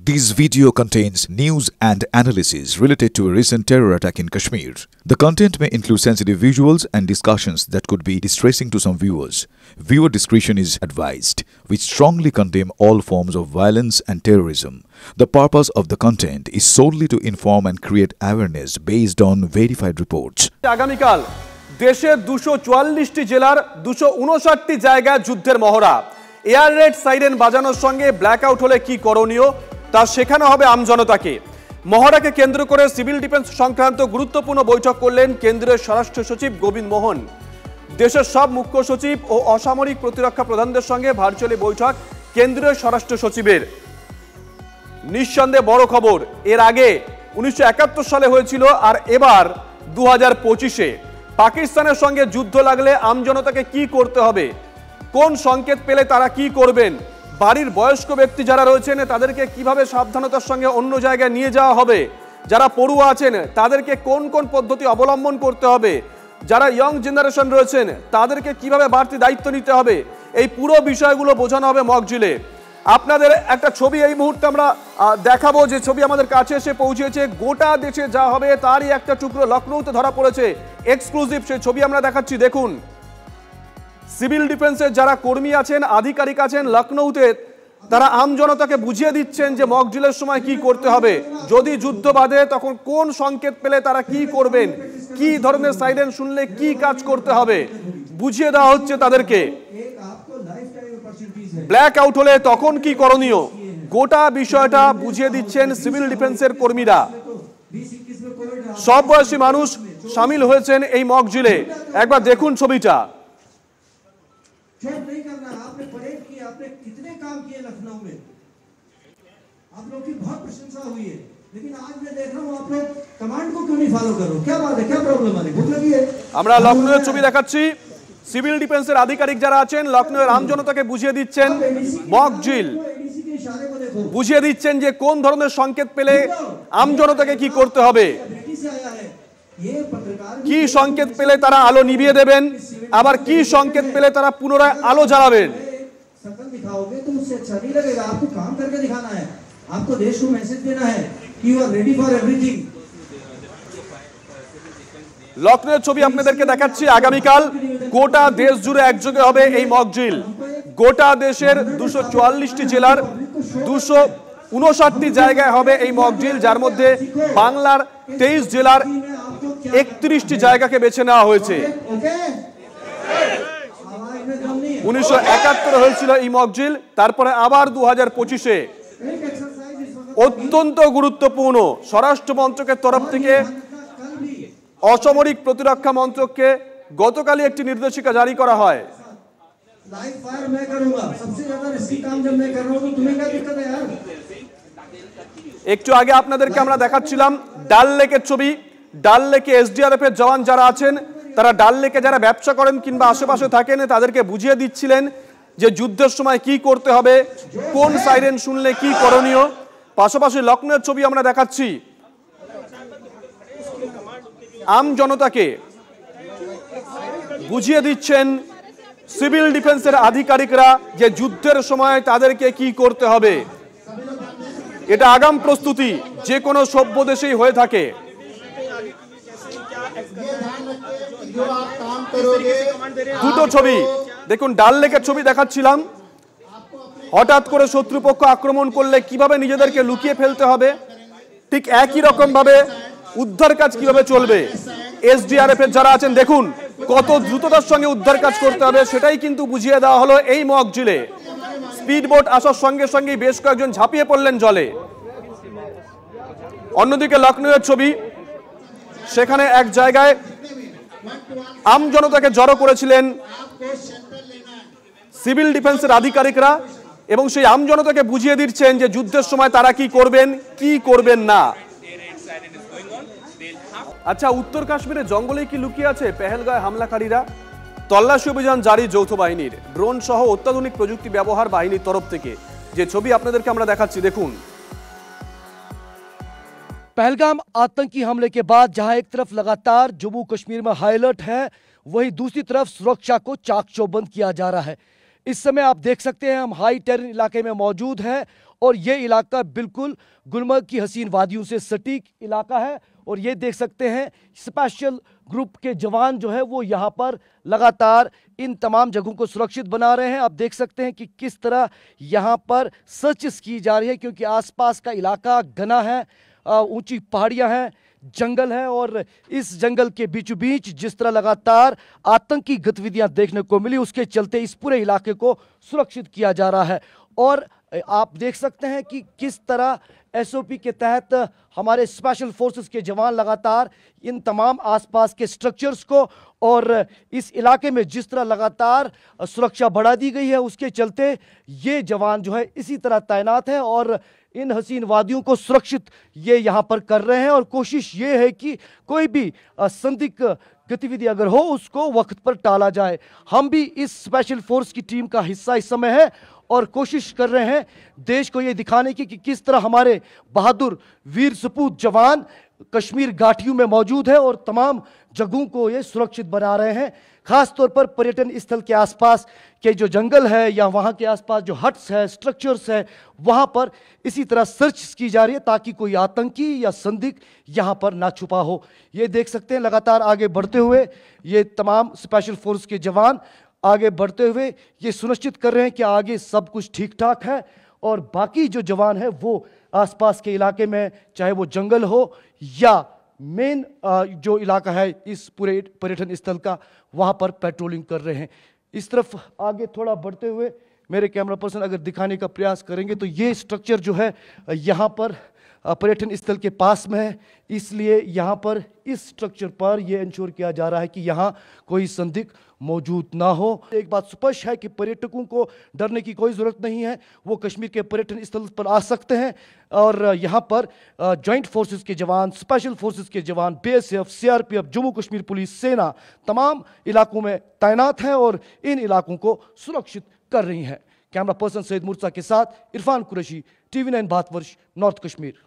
This video contains news and analysis related to a recent terror attack in Kashmir. The content may include sensitive visuals and discussions that could be distressing to some viewers. Viewer discretion is advised. We strongly condemn all forms of violence and terrorism. The purpose of the content is solely to inform and create awareness based on verified reports. আগামীকাল দেশের 244টি জেলার 259টি জায়গায় যুদ্ধের মহড়া। Air red siren বাজানোর সঙ্গে blackout হলে কি করণীয় তা শেখানো হবে আমজনতাকে। মহড়াকে কেন্দ্র করে সিভিল ডিফেন্স সংক্রান্ত গুরুত্বপূর্ণ বৈঠক করলেন কেন্দ্রীয় স্বরাষ্ট্র সচিব গোবিন্দ মোহন। দেশের সব মুখ্য সচিব ও অসামরিক প্রতিরক্ষা প্রধানদের সঙ্গে ভার্চুয়ালি বৈঠক কেন্দ্রীয় স্বরাষ্ট্র সচিবের। নিঃসন্দেহে বড় খবর, এর আগে 1971 সালে হয়েছিল আর এবার 2025-এ পাকিস্তানের সঙ্গে যুদ্ধ লাগলে আমজনতাকে কি করতে হবে, কোন সংকেত পেলে তারা কি করবেন, বাড়ির বয়স্ক ব্যক্তি যারা রয়েছেন তাদেরকে কিভাবে সাবধানতার সঙ্গে অন্য জায়গায় নিয়ে যাওয়া হবে, যারা পড়ুয়া আছেন তাদেরকে কোন কোন পদ্ধতি অবলম্বন করতে হবে, যারা ইয়ং জেনারেশন রয়েছেন তাদেরকে কিভাবে বাড়তি দায়িত্ব নিতে হবে, এই পুরো বিষয়গুলো বোঝানো হবে মকজিলে। আপনাদের একটা ছবি এই মুহূর্তে আমরা দেখাবো, যে ছবি আমাদের কাছে এসে পৌঁছেছে। গোটা দেশে যা হবে তারই একটা টুকরো লখনৌতে ধরা পড়েছে, এক্সক্লুসিভ সেই ছবি আমরা দেখাচ্ছি। দেখুন, সিভিল ডিফেন্সের যারা কর্মী আছেন, আধিকারিক আছেন লখনৌতে, তারা আমজনতাকে বুঝিয়ে দিচ্ছেন যে মকজিলের সময় কি করতে হবে, যদি যুদ্ধ বাধে তখন কোন সংকেত পেলে তারা কি করবেন, কি ধরনের সাইরেন শুনলে কি কাজ করতে হবে বুঝিয়ে দেওয়া হচ্ছে তাদেরকে। ব্ল্যাক আউট হলে তখন কি করণীয়, গোটা বিষয়টা বুঝিয়ে দিচ্ছেন সিভিল ডিফেন্সের কর্মীরা। সব বয়সী মানুষ সামিল হয়েছেন এই মকজিলে। একবার দেখুন ছবিটা। नहीं करना, आपने परेड की, आपने कितने काम किए लखनऊ में, आप लोग की बहुत प्रशंसा हुई है, लेकिन आज मैं देख रहा हूँ आप लोग कमांड को क्यों नहीं फॉलो कर रहे हो? क्या बात है, क्या प्रॉब्लम है? भूख लगी है? আমরা লখনৌয়ের ছবি দেখাচ্ছি। সিভিল ডিফেন্সের আধিকারিক যারা আছেন লখনৌয়ের আমজনতাকে বুঝিয়ে দিচ্ছেন মকজিল, বুঝিয়ে দিচ্ছেন যে কোন ধরনের সংকেত পেলে আমজনতাকে কি করতে হবে, কি সংকেত পেলে তারা আলো নিভিয়ে দেবেন, আবার কি সংকেত পেলে তারা পুনরায় আলো জ্বালাবেন। शकल दिखाओगे तो उससे अच्छा नहीं लगेगा, आपको काम करके दिखाना है, आपको देश को मैसेज देना है कि you are ready for everything. লখনৌয়ের ছবি আপনাদেরকে দেখাচ্ছি। আগামীকাল গোটা দেশ জুড়ে একযোগে হবে এই মকজিল। গোটা দেশের 244টি জেলার 259টি জায়গায় হবে এই মকজিল, যার মধ্যে বাংলার 23 জেলার 31টি জায়গাকে বেছে নেওয়া হয়েছে। 1971 হয়েছিল এই মকজিল, তারপরে আবার 2025-এ। অত্যন্ত গুরুত্বপূর্ণ, স্বরাষ্ট্র মন্ত্রকের তরফ থেকে অসামরিক প্রতিরক্ষা মন্ত্রককে গতকালই একটি নির্দেশিকা জারি করা হয়। लाइव फायर मैं करूंगा, सबसे ज्यादा रिस्की काम जब मैं कर रहा हूं तो तुम्हें क्या दिक्कत है यार? একটু আগে আপনাদেরকে আমরা দেখাচ্ছিলাম ডাল লেকের ছবি। ডাল লেকে এসডিআরএফ এর জওয়ান যারা আছেন তারা ডাল লেকে যারা ব্যবসা করেন কিংবা আশেপাশে থাকেন তাদেরকে বুঝিয়ে দিচ্ছিলেন যে যুদ্ধের সময় কি করতে হবে, কোন সাইরেন শুনলে কি করণীয়। পাশাপাশি লখনৌয়ের ছবি আমরা দেখাচ্ছি। আম জনতাকে বুঝিয়ে দিচ্ছেন সিভিল ডিফেন্সের আধিকারিকরা যে যুদ্ধের সময় তাদেরকে কি করতে হবে। এটা আগাম প্রস্তুতি যে কোনো সভ্য দেশেই হয়ে থাকে। দুটো ছবি দেখুন, ডাল লেকের ছবি দেখাচ্ছিলাম। হঠাৎ করে শত্রুপক্ষ আক্রমণ করলে কিভাবে নিজেদেরকে লুকিয়ে ফেলতে হবে, ঠিক একই রকম ভাবে উদ্ধার কাজ কিভাবে চলবে। এসডিআরএফ এর যারা আছেন দেখুন কত দ্রুততার সঙ্গে উদ্ধার কাজ করতে হবে, সেটাই কিন্তু বুঝিয়ে দেওয়া হলো এই মকজিলে। স্পিড বোট আসার সঙ্গে সঙ্গে বেশ কয়েকজন ঝাঁপিয়ে পড়লেন জলে। অন্যদিকে লখনৌয়ের ছবি, সেখানে এক জায়গায় আমজনতাকে জড়ো করেছিলেন সিভিল ডিফেন্সের আধিকারিকরা এবং সেই আমজনতাকে বুঝিয়ে দিচ্ছেন যে যুদ্ধের সময় তারা কি করবেন কি করবেন না। আচ্ছা, উত্তর কাশ্মীরে জঙ্গলে কি লুকিয়ে আছে পেহেলগাঁওয়ে হামলাকারীরা? তল্লাশি অভিযান জারি যৌথ বাহিনীর, ড্রোন সহ অত্যাধুনিক প্রযুক্তি ব্যবহার বাহিনীর তরফ থেকে। যে ছবি আপনাদেরকে আমরা দেখাচ্ছি দেখুন। पहलगाम आतंकी हमले के बाद जहां एक तरफ लगातार जम्मू कश्मीर में हाई अलर्ट है, वहीं दूसरी तरफ सुरक्षा को चाक चौबंद किया जा रहा है। इस समय आप देख सकते हैं हम हाई टेरन इलाके में मौजूद हैं और ये इलाका बिल्कुल गुलमर्ग की हसीन वादियों से सटीक इलाका है। और ये देख सकते हैं स्पेशल ग्रुप के जवान जो है वो यहाँ पर लगातार इन तमाम जगहों को सुरक्षित बना रहे हैं। आप देख सकते हैं कि किस तरह यहाँ पर सर्चेस की जा रही है, क्योंकि आसपास का इलाका घना है, ऊंची पहाड़ियां हैं, जंगल है, और इस जंगल के बीचों बीच जिस तरह लगातार आतंकी गतिविधियां देखने को मिली, उसके चलते इस पूरे इलाके को सुरक्षित किया जा रहा है। और आप देख सकते हैं कि किस तरह एसओपी के तहत हमारे स्पेशल फोर्सेस के जवान लगातार इन तमाम आसपास के स्ट्रक्चर्स को और इस इलाके में जिस तरह लगातार सुरक्षा बढ़ा दी गई है, उसके चलते ये जवान जो है इसी तरह तैनात है और इन हसीन वादियों को सुरक्षित ये यहाँ पर कर रहे हैं। और कोशिश ये है कि कोई भी संदिग्ध गतिविधि अगर हो उसको वक्त पर टाला जाए। हम भी इस स्पेशल फोर्स की टीम का हिस्सा इस समय है और कोशिश कर रहे हैं देश को ये दिखाने की कि किस तरह हमारे बहादुर वीर सपूत जवान कश्मीर घाटियों में मौजूद है और तमाम जगहों को ये सुरक्षित बना रहे हैं। खास तौर पर पर्यटन स्थल के आसपास के जो जंगल है या वहाँ के आसपास जो हट्स है, स्ट्रक्चर्स है, वहाँ पर इसी तरह सर्च की जा रही है ताकि कोई आतंकी या संदिग्ध यहाँ पर ना छुपा हो। ये देख सकते हैं लगातार आगे बढ़ते हुए ये तमाम स्पेशल फोर्स के जवान आगे बढ़ते हुए ये सुनिश्चित कर रहे हैं कि आगे सब कुछ ठीक ठाक है और बाकी जो जवान है वो आसपास के इलाके में, चाहे वो जंगल हो या मेन जो इलाका है इस पूरे पर्यटन स्थल का, वहाँ पर पेट्रोलिंग कर रहे हैं। इस तरफ आगे थोड़ा बढ़ते हुए मेरे कैमरा पर्सन अगर दिखाने का प्रयास करेंगे तो ये स्ट्रक्चर जो है यहाँ पर पर्यटन स्थल के पास में है, इसलिए यहाँ पर इस स्ट्रक्चर पर यह इंश्योर किया जा रहा है कि यहाँ कोई संदिग्ध मौजूद ना हो। एक बात स्पष्ट है कि पर्यटकों को डरने की कोई ज़रूरत नहीं है, वो कश्मीर के पर्यटन स्थल पर आ सकते हैं और यहाँ पर जॉइंट फोर्सेस के जवान, स्पेशल फोर्सेस के जवान, BSF, CRPF, Jammu Kashmir police, सेना तमाम इलाकों में तैनात हैं और इन इलाकों को सुरक्षित कर रही हैं। कैमरा पर्सन सैयद मुर्तज़ा के साथ इरफान कुरैशी, TV9 भारतवर्ष, नॉर्थ कश्मीर।